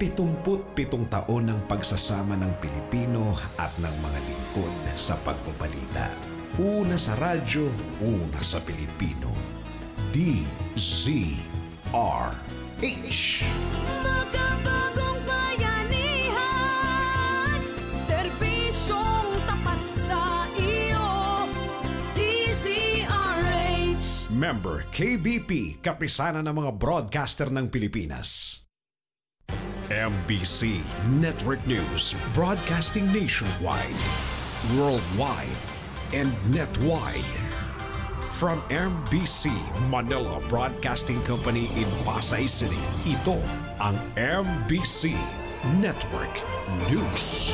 77 taon ng pagsasama ng Pilipino at ng mga lingkod sa pagbabalita. Una sa radyo, una sa Pilipino. DZRH. Magkabagong bayanihan, serbisyong tapat sa iyo, DZRH. Member KBP, kapisanan ng mga broadcaster ng Pilipinas. MBC Network News, broadcasting nationwide, worldwide, and netwide. From MBC Manila Broadcasting Company in Pasay City, ito ang MBC Network News.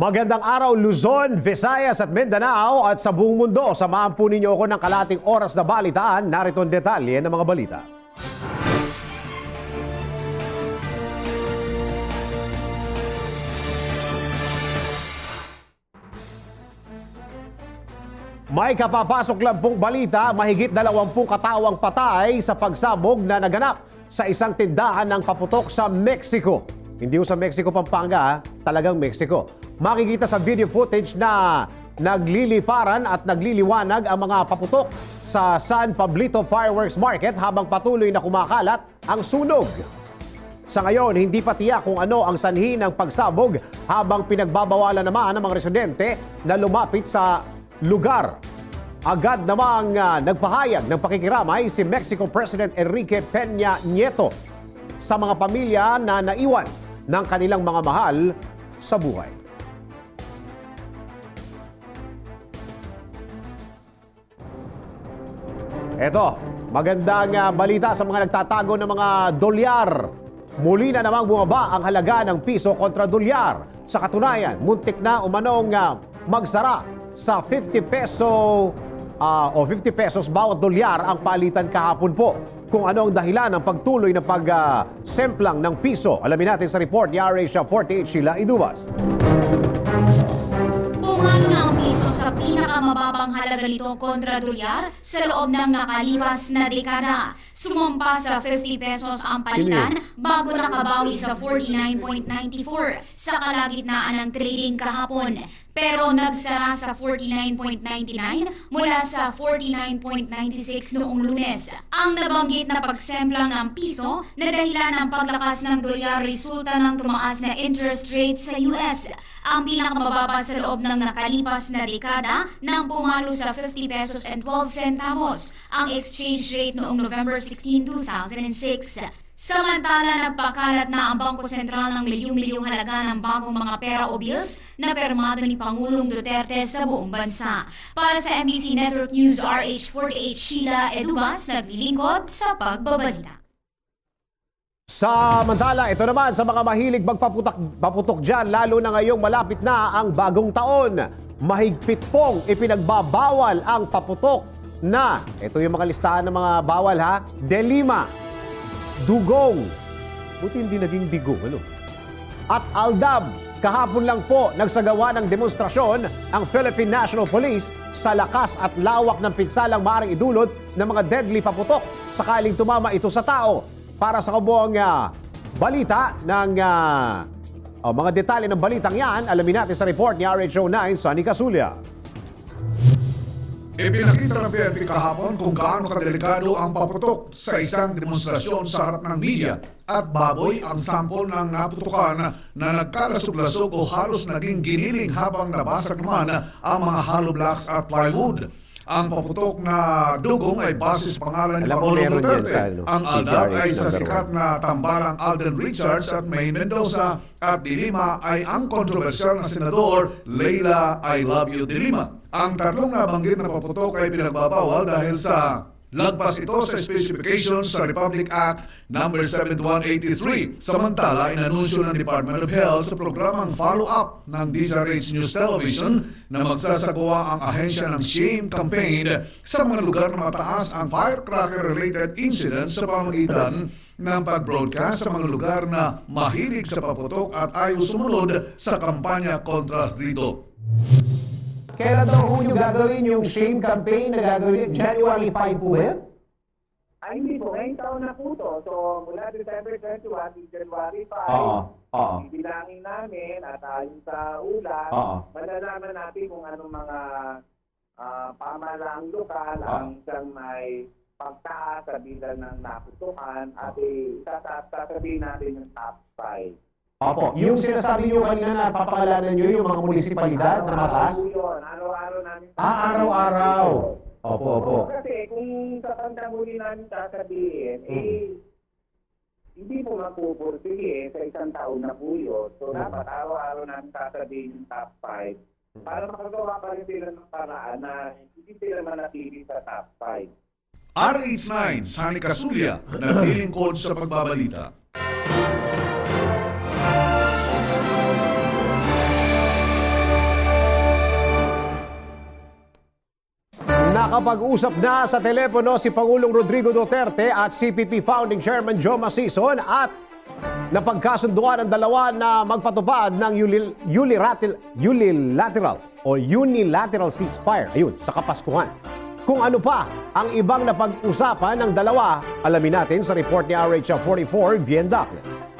Magandang araw Luzon, Visayas at Mindanao at sa buong mundo. Samahan po ninyo ako ng kalating oras na balitaan. Narito ang detalye ng mga balita. May kapapasok lang pong balita, mahigit 20 katawang patay sa pagsabog na naganap sa isang tindahan ng paputok sa Mexico. Hindi sa Mexico, Pampanga, talagang Mexico. Makikita sa video footage na nagliliparan at nagliliwanag ang mga paputok sa San Pablito Fireworks Market habang patuloy na kumakalat ang sunog. Sa ngayon, hindi pa tiyak kung ano ang sanhi ng pagsabog habang pinagbabawalan naman ng mga residente na lumapit sa lugar. Agad namang nagpahayag ng pakikiramay si Mexico President Enrique Peña Nieto sa mga pamilya na naiwan ng kanilang mga mahal sa buhay. Eto, magandang balita sa mga nagtatago ng mga dolyar. Muli na namang bumaba ang halaga ng piso kontra dolyar. Sa katunayan, muntik na umanong magsara sa 50 pesos bawat dolyar ang palitan kahapon po. Kung ano ang dahilan ng pagtuloy ng pagsemplang ng piso. Alamin natin sa report ni RH 48 Sheila Idubas. Pumalo na ang piso sa pinakamababang halaga nito kontra dolyar sa loob ng nakalipas na dekada. Sumampa sa 50 pesos ang palitan bago nakabawi sa 49.94 sa kalagitnaan ng trading kahapon. Pero nagsara sa 49.99 mula sa 49.96 noong Lunes. Ang nabanggit na pagsemplang ng piso na dahilan ng paglakas ng dolyar resulta ng tumaas na interest rate sa US. Ang pinakamababa sa loob ng nakalipas na dekada nang pumalo sa 50 pesos and 12 centavos ang exchange rate noong November 16, 2006. Samantala, nagpakalat na ang Bangko Sentral ng milyong-milyong halaga ng bagong mga pera o bills na permado ni Pangulong Duterte sa buong bansa. Para sa MBC Network News, RH48 Sheila Edubas, naglilingkod sa pagbabalita. Samantala, ito naman sa mga mahilig magpaputok dyan, lalo na ngayong malapit na ang bagong taon. Mahigpit pong ipinagbabawal ang paputok na, ito yung mga listahan ng mga bawal ha, delima, dugong, buti hindi naging digong, ano? At aldab. Kahapon lang po nagsagawa ng demonstrasyon ang Philippine National Police sa lakas at lawak ng pinsalang maaaring idulot ng mga deadly paputok sakaling tumama ito sa tao. Para sa kabuang balita ng mga detalye ng balitang yan, alamin natin sa report ni RH09, Sunny Casulia. Ipinakita ng PNP kahapon kung gaano kadelikado ang paputok sa isang demonstrasyon sa harap ng media at baboy ang sampol ng naputukan na nagkalasog-lasog o halos naging giniling habang nabasag naman ang mga hollow blocks at plywood. Ang paputok na dugong ay base sa pangalan ni Pangulong Duterte. Ang aldab ay sa sikat na tambalang Alden Richards at May Mendoza at dilima ay ang kontrobersyal na senador Leila I Love You de Lima. Ang tatlong nabanggit na paputok ay pinagbabawal dahil sa Lagpas ito sa specifications sa Republic Act No. 7183. Samantala, inanunsyo ng Department of Health sa programang follow-up ng DZRH News Television na magsasagawa ang ahensya ng Shame Campaign sa mga lugar na mataas ang firecracker-related incidents sa pamamagitan ng pag-broadcast sa mga lugar na mahilig sa paputok at ayaw sumunod sa kampanya kontra rito. Kailan daw ho nyo gagawin yung shame campaign na gagawin? January 5 po ba? Ay, hindi po. Ngayong taon na po to. So, mula December 21 to January 5, bibilangin namin at ayon sa ulat, malalaman natin kung anong mga pamalaang lokal ang siyang may pagtaas sa bilang ng naputukan at sasabihin natin yung top 5. Opo, yung sinasabi nyo kanina na papangalanan nyo yung mga munisipalidad na mataas? Araw-araw namin. Araw-araw. Opo. Kasi kung sa pandamuli namin sasabihin, hindi po mapupursige sa isang taon na po yun. So dapat araw-araw namin sasabihin yung top 5 para makagawa pa rin sila ng paraan na hindi sila manatili sa top 5. RH9, Sani Casulia, naglilingkod sa pagbabalita. Nakapag-usap na sa telepono si Pangulong Rodrigo Duterte at CPP Founding Chairman Joe Masison at napagkasunduan ang dalawa na magpatupad ng unilateral ceasefire sa Kapaskuhan. Kung ano pa ang ibang napag-usapan ng dalawa, alamin natin sa report ni RH44 Vien Douglas.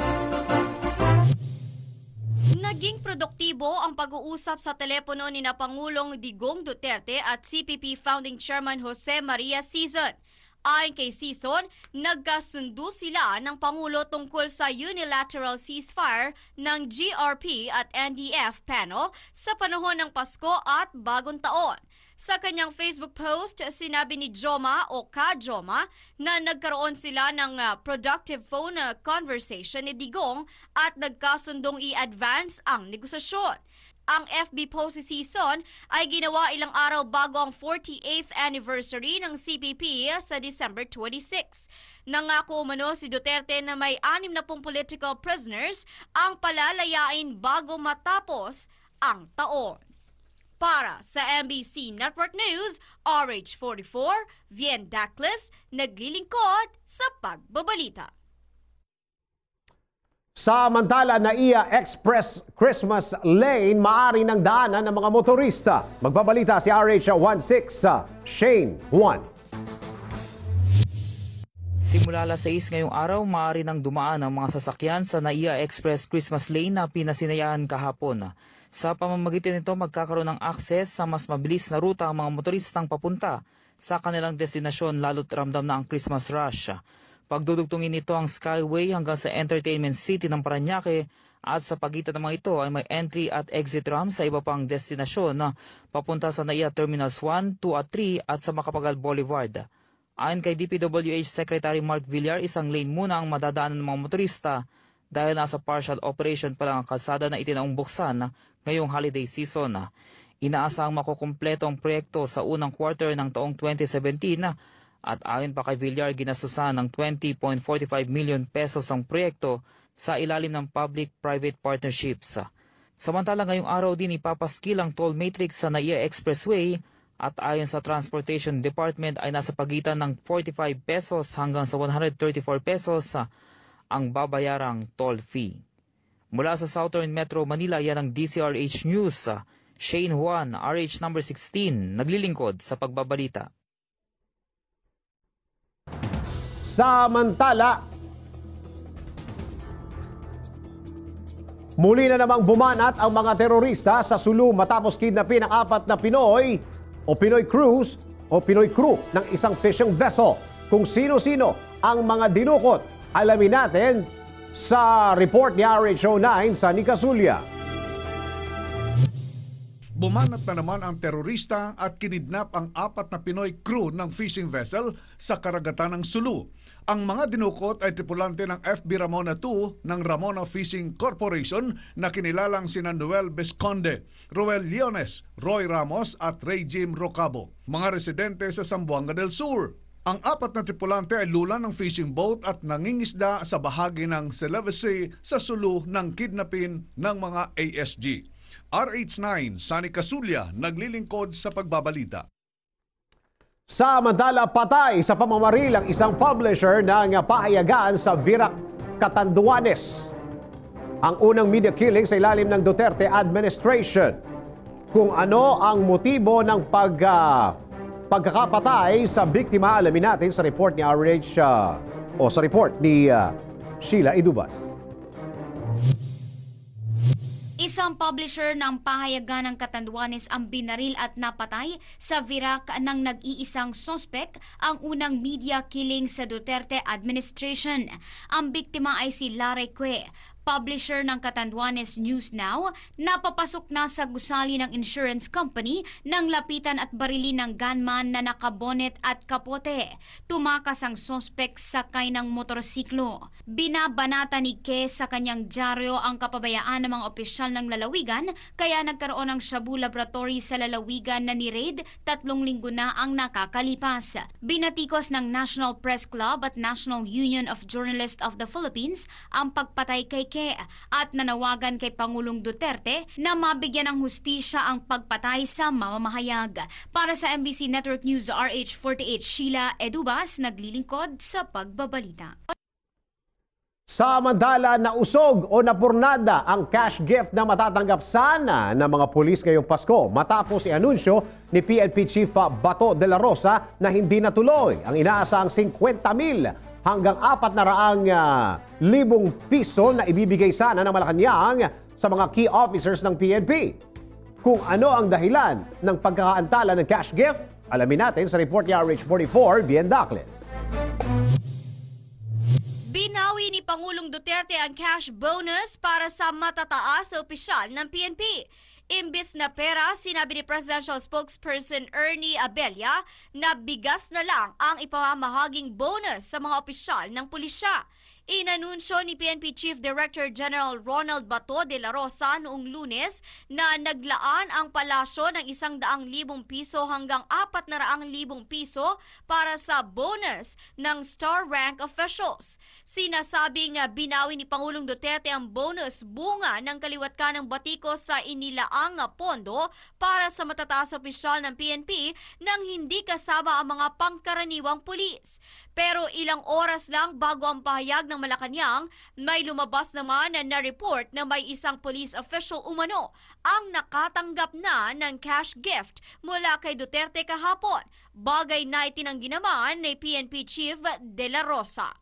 Naging produktibo ang pag-uusap sa telepono ni na Pangulong Digong Duterte at CPP Founding Chairman Jose Maria Sison. Ayon kay Sison, nagkasundo sila ng Pangulo tungkol sa unilateral ceasefire ng GRP at NDF panel sa panahon ng Pasko at Bagong Taon. Sa kanyang Facebook post, sinabi ni Joma o Ka-Joma na nagkaroon sila ng productive phone conversation ni Digong at nagkasundong i-advance ang negosasyon. Ang FB post si Sison ay ginawa ilang araw bago ang 48th anniversary ng CPP sa December 26. Nangako umano si Duterte na may 60 political prisoners ang palalayain bago matapos ang taon. Para sa MBC Network News, RH44, Vien Douglas, naglilingkod sa pagbabalita. Samantala, NAIA Express Christmas Lane maaari ng daanan ng mga motorista. Magbabalita si RH16, Shane Juan. Simula alas 6 ngayong araw, maaari nang dumaan ang mga sasakyan sa NAIA Express Christmas Lane na pinasinayaan kahapon. Sa pamamagitan nito, magkakaroon ng akses sa mas mabilis na ruta ang mga motoristang papunta sa kanilang destinasyon lalo't ramdam na ang Christmas rush. Pagdudugtungin nito ang Skyway hanggang sa Entertainment City ng Parañaque at sa pagitan ng mga ito ay may entry at exit ramp sa iba pang destinasyon na papunta sa NAIA Terminals 1, 2 at 3 at sa Macapagal Boulevard. Ayon kay DPWH Secretary Mark Villar, isang lane muna ang madadaanan ng mga motorista dahil nasa partial operation pa lang ang kalsada na itinaong buksan ngayong holiday season. Inaasahang makukumpleto ang proyekto sa unang quarter ng taong 2017 at ayon pa kay Villar, ginastusan ng 20.45 million pesos ang proyekto sa ilalim ng public-private partnerships. Samantala ngayong araw din ipapaskil ang toll matrix sa NAIA Expressway at ayon sa Transportation Department ay nasa pagitan ng 45 pesos hanggang sa 134 pesos ang babayarang toll fee. Mula sa Southern Metro Manila, yan ang DCRH News. Shane Juan, RH number 16, naglilingkod sa pagbabalita. Samantala, muli na namang bumanat ang mga terorista sa Sulu matapos kidnapin ang 4 na Pinoy crew ng isang fishing vessel. Kung sino-sino ang mga dinukot, alamin natin sa report ni RH09 sa Nicasulia. Bumanat na naman ang terorista at kinidnap ang 4 na Pinoy crew ng fishing vessel sa karagatan ng Sulu. Ang mga dinukot ay tripulante ng FB Ramona 2 ng Ramona Fishing Corporation na kinilalang sina Noel Besconde, Roel Leones, Roy Ramos at Ray Jim Rocabo, mga residente sa Zamboanga del Sur. Ang 4 na tripulante ay lula ng fishing boat at nangingisda sa bahagi ng Celebesi sa sulu ng kidnapin ng mga ASG. RH9, Sani Casulya, naglilingkod sa pagbabalita. Samantala, patay sa pamamaril ang isang publisher ng pahayagan sa Virac, Catanduanes. Ang unang media killing sa ilalim ng Duterte administration. Kung ano ang motibo ng pagkakapatay sa biktima, alamin natin sa report ni Sheila Idubas. Isang publisher ng pahayagan ng Catanduanes ang binaril at napatay sa Virac ng nag-iisang sospek, ang unang media killing sa Duterte administration. Ang biktima ay si Larry Cue, publisher ng Catanduanes News Now, napapasok na sa gusali ng insurance company nang lapitan at barilin ng gunman na nakabonet at kapote. Tumakas ang sospek sakay ng motorsiklo. Binabanata ni Ke sa kanyang dyaryo ang kapabayaan ng mga opisyal ng lalawigan, kaya nagkaroon ng Shabu Laboratory sa lalawigan na ni-raid 3 linggo na ang nakakalipas. Binatikos ng National Press Club at National Union of Journalists of the Philippines ang pagpatay kay Ke at nanawagan kay Pangulong Duterte na mabigyan ng hustisya ang pagpatay sa mamamahayag. Para sa MBC Network News RH48, Sheila Edubas, naglilingkod sa pagbabalita. Samantala, nausog o napurnada ang cash gift na matatanggap sana ng mga pulis ngayong Pasko matapos i-anunsyo ni PNP Chief Bato de la Rosa na hindi natuloy ang inaasahang 50,000 hanggang 400,000 piso na ibibigay sana ng Malacanang sa mga key officers ng PNP. Kung ano ang dahilan ng pagkakaantala ng cash gift, alamin natin sa report ni RH44, Bien Dacles. Binawi ni Pangulong Duterte ang cash bonus para sa matataas na opisyal ng PNP. Imbis na pera, sinabi ni Presidential Spokesperson Ernie Abella na bigas na lang ang ipamamahaging bonus sa mga opisyal ng pulisya. Inanunsyo ni PNP Chief Director General Ronald Bato de la Rosa noong Lunes na naglaan ang palasyo ng 100,000 piso hanggang 400,000 piso para sa bonus ng star rank officials. Sinasabing binawi ni Pangulong Duterte ang bonus bunga ng kaliwat kanang batikos sa inilaang pondo para sa matataas opisyal ng PNP nang hindi kasama ang mga pangkaraniwang pulis. Pero ilang oras lang bago ang pahayag ng Malacanang, may lumabas naman na report na may isang police official umano ang nakatanggap na ng cash gift mula kay Duterte kahapon, bagay na itinanggi naman ni PNP Chief de la Rosa.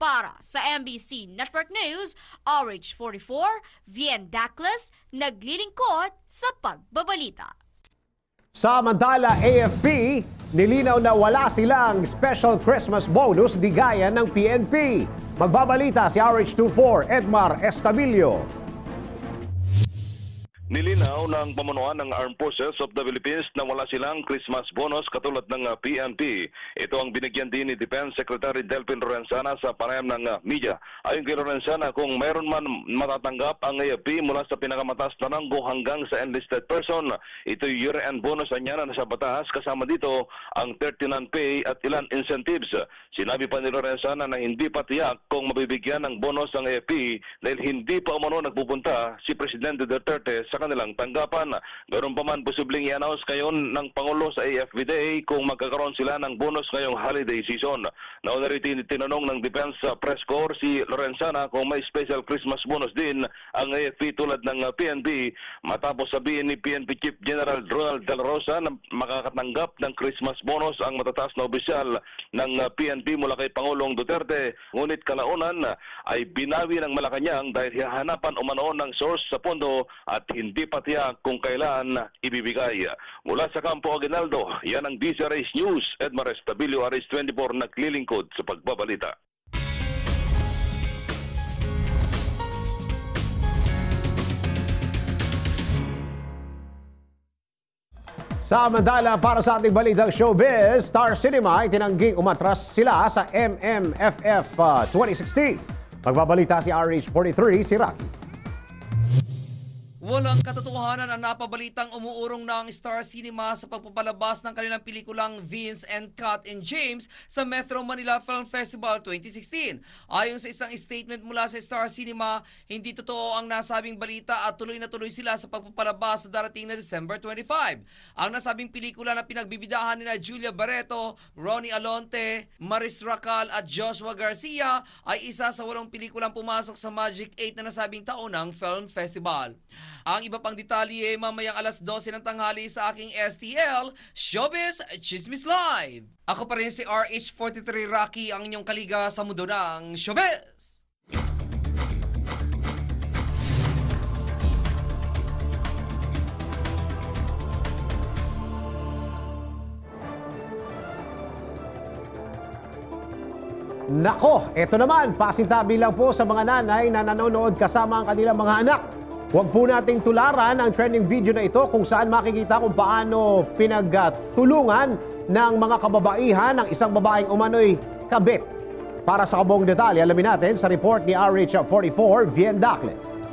Para sa MBC Network News, RH44, Bien Dacles, naglilingkod sa pagbabalita. Samantala, AFP, nilinaw na wala silang special Christmas bonus di gaya ng PNP. Magbabalita si RH24, Edmar Estabilio. Nilinaw ng pamunuan ng Armed Forces of the Philippines na wala silang Christmas bonus katulad ng PNP. Ito ang binigyan din ni Defense Secretary Delphin Lorenzana sa panayam ng media. Ayon kay Lorenzana, kung mayroon man matatanggap ang AFP mula sa pinakamataas na ranggo hanggang sa enlisted person, ito yung year-end bonus niya na nasa batas, kasama dito ang 13-month pay at ilan incentives. Sinabi pa ni Lorenzana na hindi pa tiyak kung mabibigyan ng bonus ang AFP dahil hindi pa umano nagpupunta si Presidente Duterte sa kanilang tanggapan. Ganoon pa man, posibleng i-announce ngayon ng Pangulo sa AFP kung magkakaroon sila ng bonus ngayong holiday season. Nauna rin tinanong ng Defense Press Corps si Lorenzana kung may special Christmas bonus din ang AFP tulad ng PNP, matapos sabihin ni PNP Chief General Ronald de la Rosa na makakatanggap ng Christmas bonus ang matataas na opisyal ng PNP mula kay Pangulong Duterte. Ngunit kalaunan ay binawi ng Malacanang dahil hihanapan umano ng source sa pondo at hindi pa tiyak kung kailan ibibigay. Mula sa Campo Aguinaldo, yan ang DZRH News. Edmar Estabilio, RH24, naglilingkod sa pagbabalita. Samantala, para sa ating balitang showbiz, Star Cinema ay tinangging umatras sila sa MMFF 2016. Magbabalita si RH43, si Rocky. Walang katotohanan ang napabalitang umuurong na ang Star Cinema sa pagpapalabas ng kanilang pelikulang Vince and Kat and James sa Metro Manila Film Festival 2016. Ayon sa isang statement mula sa Star Cinema, hindi totoo ang nasabing balita at tuloy na tuloy sila sa pagpapalabas sa darating na December 25. Ang nasabing pelikula na pinagbibidahan nila Julia Barreto, Ronnie Alonte, Maris Racal at Joshua Garcia ay isa sa 8 pelikulang pumasok sa Magic 8 na nasabing taon ng Film Festival. Ang iba pang detalye mamayang alas 12 ng tanghali sa aking STL, Showbiz Chismis Live. Ako pa rin si RH43 Rocky, ang inyong kaliga sa mundo ng Showbiz. Nako, eto naman, pasintabi lang po sa mga nanay na nanonood kasama ang kanilang mga anak. Huwag po nating tularan ang trending video na ito kung saan makikita kung paano pinagtulungan ng mga kababaihan ng isang babaeng umano'y kabit. Para sa kabuong detalye, alamin natin sa report ni RH44, Vien Dacles.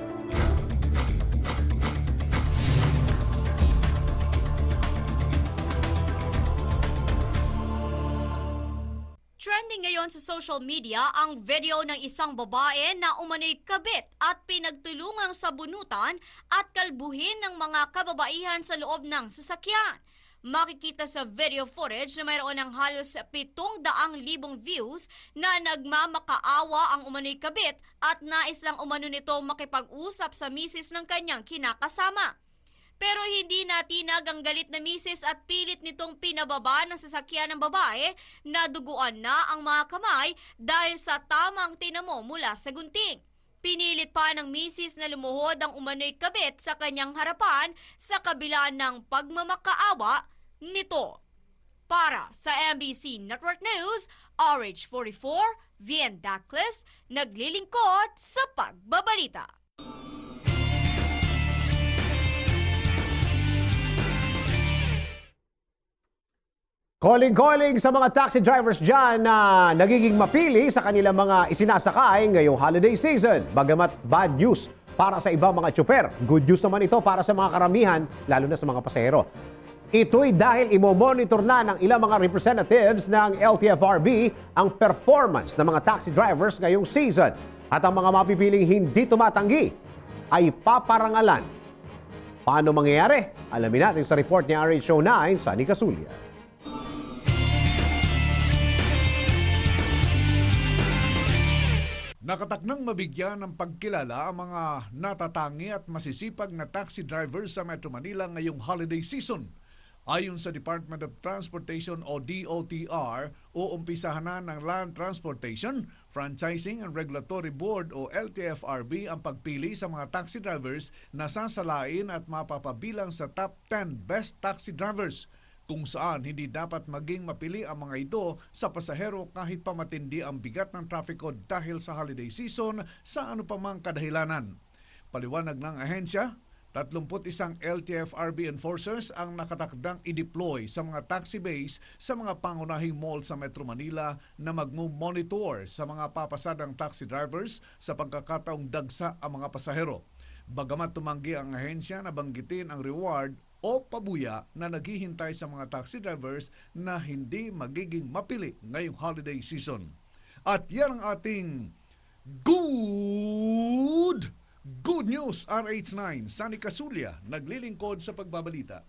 Trending ngayon sa social media ang video ng isang babae na umano'y kabit at pinagtulungang sabunutan at kalbuhin ng mga kababaihan sa loob ng sasakyan. Makikita sa video footage na mayroon ng halos 700,000 views na nagmamakaawa ang umano'y kabit at nais lang umano nito makipag-usap sa misis ng kanyang kinakasama. Pero hindi natinag ang galit na misis at pilit nitong pinababa ng sasakyan ng babae na duguan na ang mga kamay dahil sa tamang tinamo mula sa gunting. Pinilit pa ng misis na lumuhod ang umano'y kabit sa kanyang harapan sa kabila ng pagmamakaawa nito. Para sa MBC Network News, RH44, Vien Dacles, naglilingkod sa pagbabalita. Calling sa mga taxi drivers dyan na nagiging mapili sa kanilang mga isinasakay ngayong holiday season. Bagamat bad news para sa ibang mga tsuper, good news naman ito para sa mga karamihan, lalo na sa mga pasahero. Ito'y dahil imo-monitor na ng ilang mga representatives ng LTFRB ang performance ng mga taxi drivers ngayong season. At ang mga mapipiling hindi tumatanggi ay paparangalan. Paano mangyayari? Alamin natin sa report ni RH09, Sunny Casulia. Nakataknang mabigyan ng pagkilala ang mga natatangi at masisipag na taxi drivers sa Metro Manila ngayong holiday season. Ayon sa Department of Transportation o DOTR, uumpisahan na ng Land Transportation, Franchising and Regulatory Board o LTFRB ang pagpili sa mga taxi drivers na sasalain at mapapabilang sa top 10 best taxi drivers, kung saan hindi dapat maging mapili ang mga ito sa pasahero kahit pa matindi ang bigat ng traffic dahil sa holiday season sa ano pa mang kadahilanan. Paliwanag ng ahensya, 31 LTFRB enforcers ang nakatakdang i-deploy sa mga taxi base sa mga pangunahing mall sa Metro Manila na magmo-monitor sa mga papasadang taxi drivers sa pagkakataong dagsa ang mga pasahero. Bagamat tumanggi ang ahensya na banggitin ang reward o pabuya na naghihintay sa mga taxi drivers na hindi magiging mapili ngayong holiday season. At yan ang ating good news. RH9, Sunny Casulia, naglilingkod sa pagbabalita.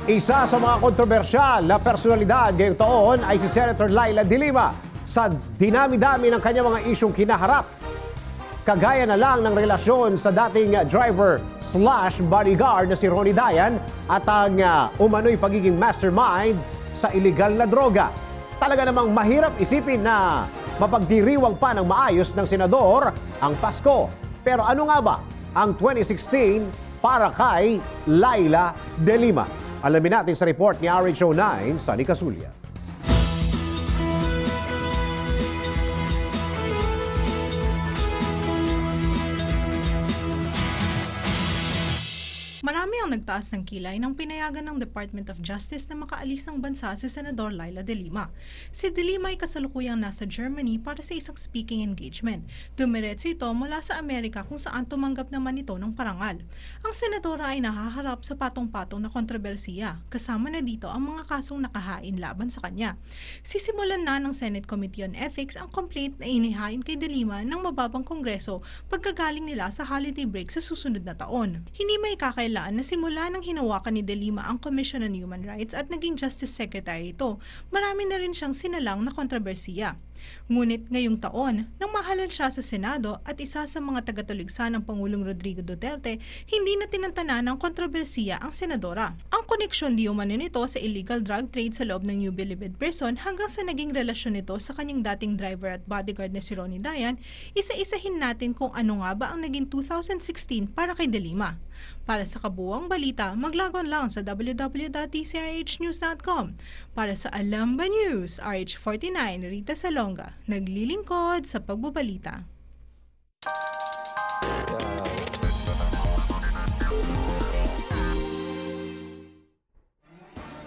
Isa sa mga kontrobersyal na personalidad ngayong taon ay si Senator Laila De Lima. Sa dinami-dami ng kanyang mga isyong kinaharap, kagaya na lang ng relasyon sa dating driver/bodyguard na si Ronnie Dayan at ang umano'y pagiging mastermind sa illegal na droga. Talaga namang mahirap isipin na mapagdiriwang pa ng maayos ng senador ang Pasko. Pero ano nga ba ang 2016 para kay Laila De Lima? Alamin natin sa report ni RH09, Sunny Casulia. Marami ang ang nagtaas ng kilay nang pinayagan ng Department of Justice na makaalis ng bansa si Senador Laila De Lima. Si De Lima ay kasalukuyang nasa Germany para sa isang speaking engagement. Dumiretso ito mula sa Amerika kung saan tumanggap naman ito ng parangal. Ang senadora ay nahaharap sa patong-patong na kontrobersiya, kasama na dito ang mga kasong nakahain laban sa kanya. Sisimulan na ng Senate Committee on Ethics ang complaint na inihain kay De Lima ng mababang kongreso pagkagaling nila sa holiday break sa susunod na taon. Hindi may kakailaan na simula nang hinawakan ni De Lima ang Commission on Human Rights at naging Justice Secretary ito, marami na rin siyang sinalang na kontrobersiya. Ngunit ngayong taon, nang mahalal siya sa Senado at isa sa mga tagatuligsa ng Pangulong Rodrigo Duterte, hindi na tinantana ng kontrobersiya ang senadora. Ang koneksyon di umano nito sa illegal drug trade sa loob ng New Bilibid Prison hanggang sa naging relasyon nito sa kanyang dating driver at bodyguard na si Ronnie Dayan, isa-isahin natin kung ano nga ba ang naging 2016 para kay De Lima. Para sa kabuuang balita, maglagon lang sa www.tcrhnews.com. Para sa Alam Ba News, RH49, Rita Salonga, naglilingkod sa pagbabalita.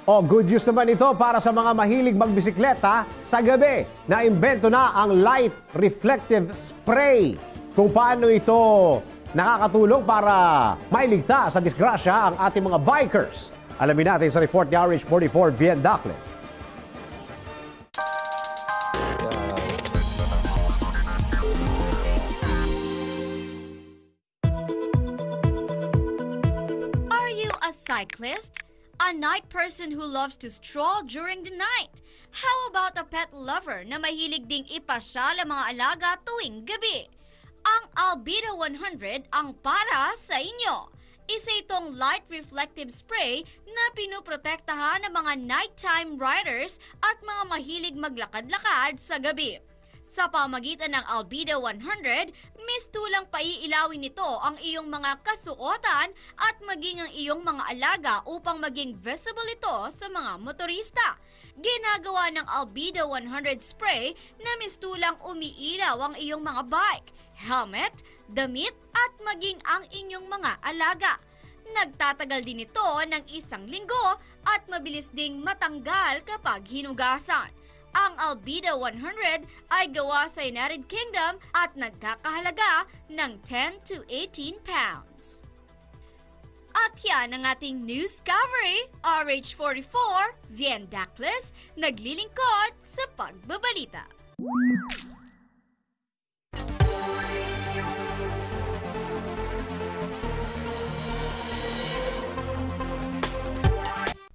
Good news naman ito para sa mga mahilig magbisikleta sa gabi. Naimbento na ang Light Reflective Spray. Kung paano ito nakakatulong para mailigtas sa disgrasya ang ating mga bikers. Alamin natin sa report ni RH44 Vien Dacles. Are you a cyclist? A night person who loves to stroll during the night? How about a pet lover na mahilig ding ipasyal ang mga alaga tuwing gabi? Ang Albedo 100 ang para sa inyo. Isa itong light reflective spray na pinoprotektahan ng mga nighttime riders at mga mahilig maglakad-lakad sa gabi. Sa pamagitan ng Albedo 100, mistulang paiilawin nito ang iyong mga kasuotan at maging ang iyong mga alaga upang maging visible ito sa mga motorista. Ginagawa ng Albedo 100 spray na mistulang umiilaw ang iyong mga bike, helmet, damit at maging ang inyong mga alaga. Nagtatagal din ito ng 1 linggo at mabilis ding matanggal kapag hinugasan. Ang Albedo 100 ay gawa sa United Kingdom at nagkakahalaga ng 10 to 18 pounds. At yan ang ating news coverage. RH44, Vien Dacles, naglilingkod sa pagbabalita.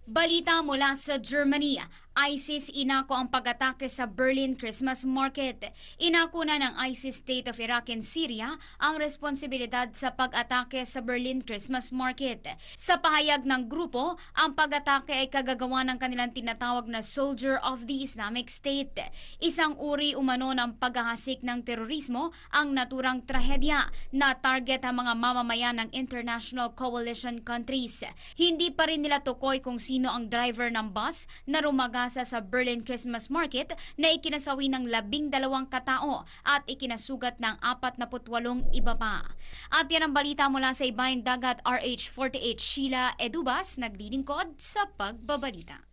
Balita mula sa Germany. ISIS inako ang pag-atake sa Berlin Christmas Market. Inako na ng ISIS State of Iraq and Syria ang responsibilidad sa pag-atake sa Berlin Christmas Market. Sa pahayag ng grupo, ang pag-atake ay kagagawa ng kanilang tinatawag na Soldier of the Islamic State. Isang uri umano ng paghahasik ng terorismo ang naturang trahedya na target ang mga mamamayan ng International Coalition countries. Hindi pa rin nila tukoy kung sino ang driver ng bus na rumagasa sa Berlin Christmas Market na ikinasawi ng 12 katao at ikinasugat ng 48 iba pa. At yan ang balita mula sa Ibayong Dagat. RH48 Sheila Edubas, naglilingkod sa pagbabalita.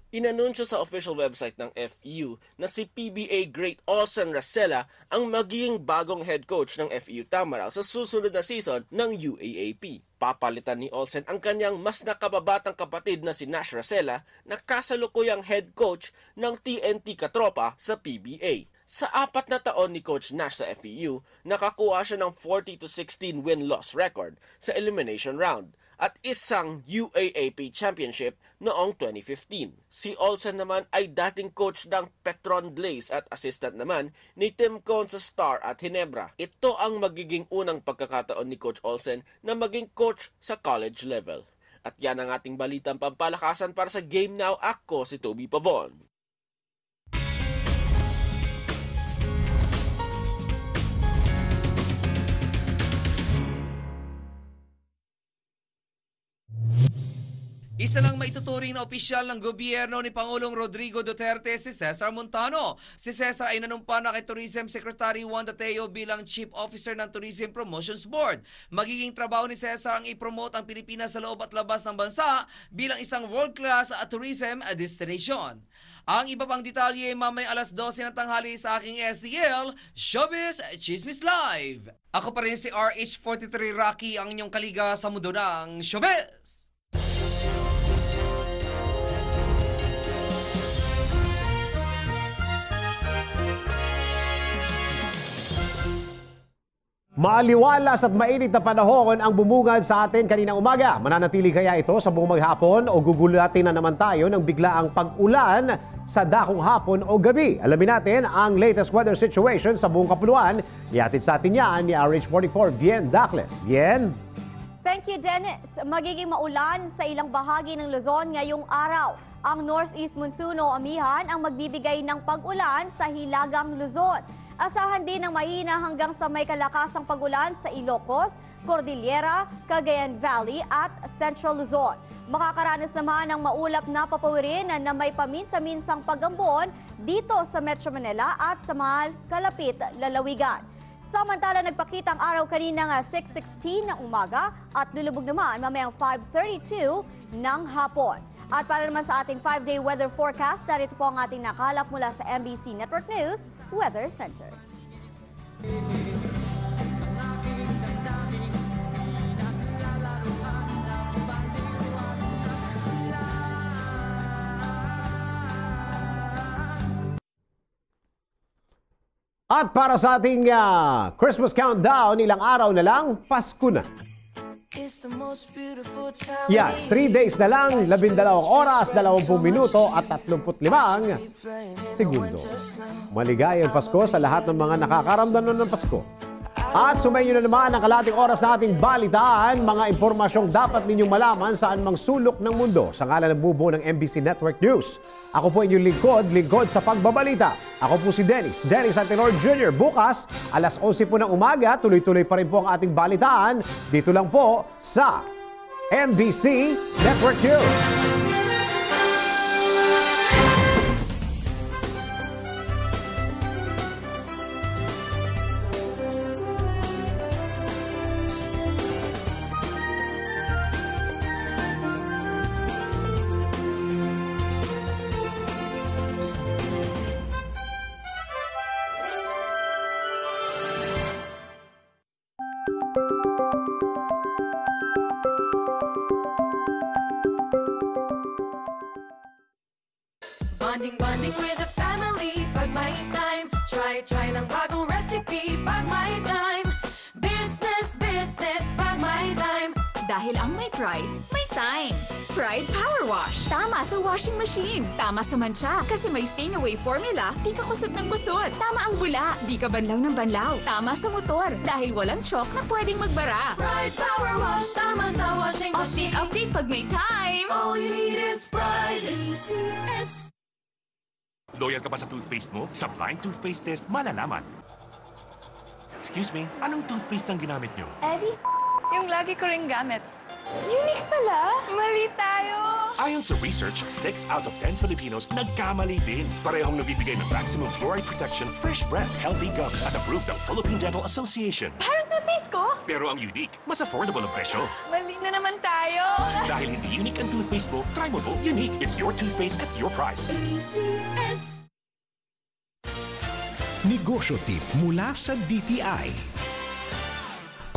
Inanunsyo sa official website ng FEU na si PBA great Olsen Rasela ang magiging bagong head coach ng FEU Tamaral sa susunod na season ng UAAP. Papalitan ni Olsen ang kanyang mas nakababatang kapatid na si Nash Rasela na kasalukuyang head coach ng TNT Katropa sa PBA. Sa 4 na taon ni Coach Nash sa FEU, nakakuha siya ng 40-16 win-loss record sa elimination round at isang UAAP championship noong 2015. Si Olsen naman ay dating coach ng Petron Blaze at assistant naman ni Tim Cone sa Star at Ginebra. Ito ang magiging unang pagkakataon ni Coach Olsen na maging coach sa college level. At yan ang ating balitang pampalakasan para sa Game Now. Ako si Toby Pavon. Isa lang maituturing na opisyal ng gobyerno ni Pangulong Rodrigo Duterte si Cesar Montano. Si Cesar ay nanumpa na kay Tourism Secretary Juan Dateo bilang Chief Officer ng Tourism Promotions Board. Magiging trabaho ni Cesar ang i-promote ang Pilipinas sa loob at labas ng bansa bilang isang world-class tourism destination. Ang iba pang detalye mamay alas 12 ng tanghali sa aking STL, Showbiz Chismis Live. Ako pa rin si RH43 Rocky, ang inyong kaliga sa mundo ng Showbiz. Maaliwalas at mainit na panahon ang bumungad sa atin kaninang umaga. Mananatili kaya ito sa buong maghapon o gugulatin na naman tayo ng biglaang pag-ulan sa dakong hapon o gabi? Alamin natin ang latest weather situation sa buong kapuluan. Ihatid sa atin yan ni RH44 Vien Dacles. Vien? Thank you, Dennis. Magiging maulan sa ilang bahagi ng Luzon ngayong araw. Ang northeast monsoon o amihan ang magbibigay ng pag-ulan sa Hilagang Luzon. Asahan din ng mahina hanggang sa may kalakasang pag-ulan sa Ilocos, Cordillera, Cagayan Valley at Central Luzon. Makakaranas naman ng maulap na papawirin na may paminsa-minsang pag-ambon dito sa Metro Manila at sa mga kalapit lalawigan. Samantala, nagpakita ang araw kaninang 6:16 ng umaga at lulubog naman mamayang 5:32 ng hapon. At para naman sa ating 5-day weather forecast, narito po ang ating nakalap mula sa MBC Network News Weather Center. At para sa ating Christmas countdown, ilang araw na lang, Pasko na. Yan, 3 days na lang, 12 oras, 20 minuto at 35 segundo. Maligayang Pasko sa lahat ng mga nakakaramdam ng Pasko. At sumayin nyo na naman ang kalating oras na ating balitaan, mga impormasyong dapat ninyong malaman saan mang sulok ng mundo. Sa ngalan ng bubuo ng MBC Network News, ako po inyong lingkod sa pagbabalita. Ako po si Dennis Antilor Jr. Bukas, alas 11 po ng umaga, tuloy-tuloy pa rin po ang ating balitaan. Dito lang po sa MBC Network News. Bonding with the family, pag may time. Try ng bagong recipe, pag may time. Business, pag may time. Dahil ang may pride, may time. Pride Power Wash. Tama sa washing machine. Tama sa mancha. Kasi may stain-away formula, di ka kusot ng kusot. Tama ang bula, di ka banlaw ng banlaw. Tama sa motor, dahil walang chalk na pwedeng magbara. Pride Power Wash, tama sa washing machine. Update pag may time. All you need is Pride ACS. Loyal ka ba sa toothpaste mo? Sa blind toothpaste test, malalaman. Excuse me, anong toothpaste ang ginamit nyo? Eddie, yung lagi ko ring gamit. Unique pala. Mali tayo. Ayon sa research, 6 out of 10 Filipinos nagkamali din. Parehong nabibigay ng maximum fluoride protection, fresh breath, healthy gums at approved ng Philippine Dental Association. Parang toothpaste ko. Pero ang unique, mas affordable ang presyo. Mali na naman tayo. Dahil hindi unique ang toothpaste mo, try mo to. Unique, it's your toothpaste at your price. ACS. Negosyo tip mula sa DTI.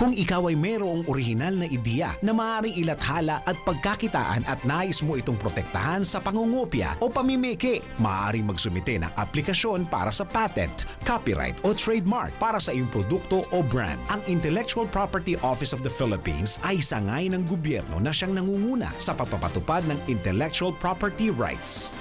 Kung ikaw ay mayroong orihinal na ideya na maaaring ilathala at pagkakitaan at nais mo itong protektahan sa pangungopia o pamimiki, maaaring magsumite ng aplikasyon para sa patent, copyright o trademark para sa iyong produkto o brand. Ang Intellectual Property Office of the Philippines ay sangay ng gobyerno na siyang nangunguna sa pagpapatupad ng intellectual property rights.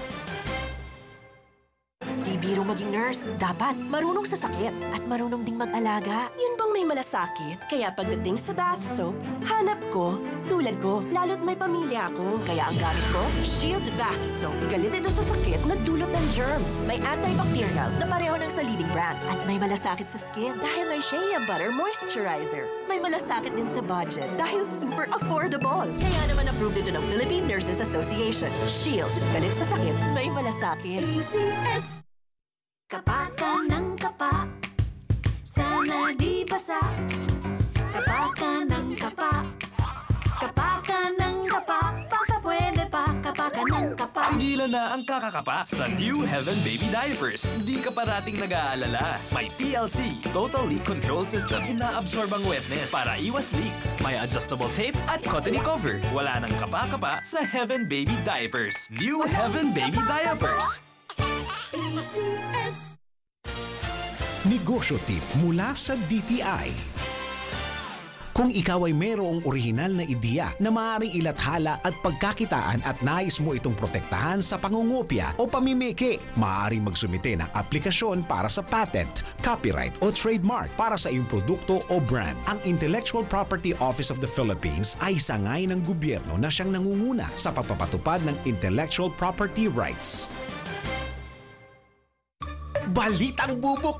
Di biro maging nurse. nurse, dapat marunong sa sakit at marunong ding mag-alaga. Yun bang may malasakit? Kaya pagdating sa bath soap, hanap ko, tulad ko, lalo't may pamilya ako. Kaya ang gamit ko, Shield Bath Soap. Galit ito sa sakit na dulot ng germs. May antibacterial na pareho ng sa leading brand. At may malasakit sa skin dahil may Shea Butter Moisturizer. May malasakit din sa budget dahil super affordable. Kaya naman approved ito ng Philippine Nurses Association. Shield, galit sa sakit, may malasakit. ACS. Kapa ka ng kapa, sana di basa. Kapa ka ng kapa, kapa ka ng kapa, baka pwede pa, kapa ka ng kapa. Tigilan na ang kakakapa sa New Heaven Baby Diapers. Hindi ka parating nag-aalala. May TLC, Total Leak Control System, inaabsorb ang wetness para iwas leaks. May adjustable tape at cottony cover. Wala nang kapa-kapa sa Heaven Baby Diapers. New Heaven Baby Diapers. ACS. Negosyo tip mula sa DTI. Kung ikaw ay mayroong orihinal na ideya na maaaring ilathala at pagkakitaan at nais mo itong protektahan sa pangungopia o pamimiki, maaaring magsumite ng aplikasyon para sa patent, copyright o trademark para sa iyong produkto o brand. Ang Intellectual Property Office of the Philippines ay sangay ng gobyerno na siyang nangunguna sa pagpapatupad ng intellectual property rights. Balitang Bubok!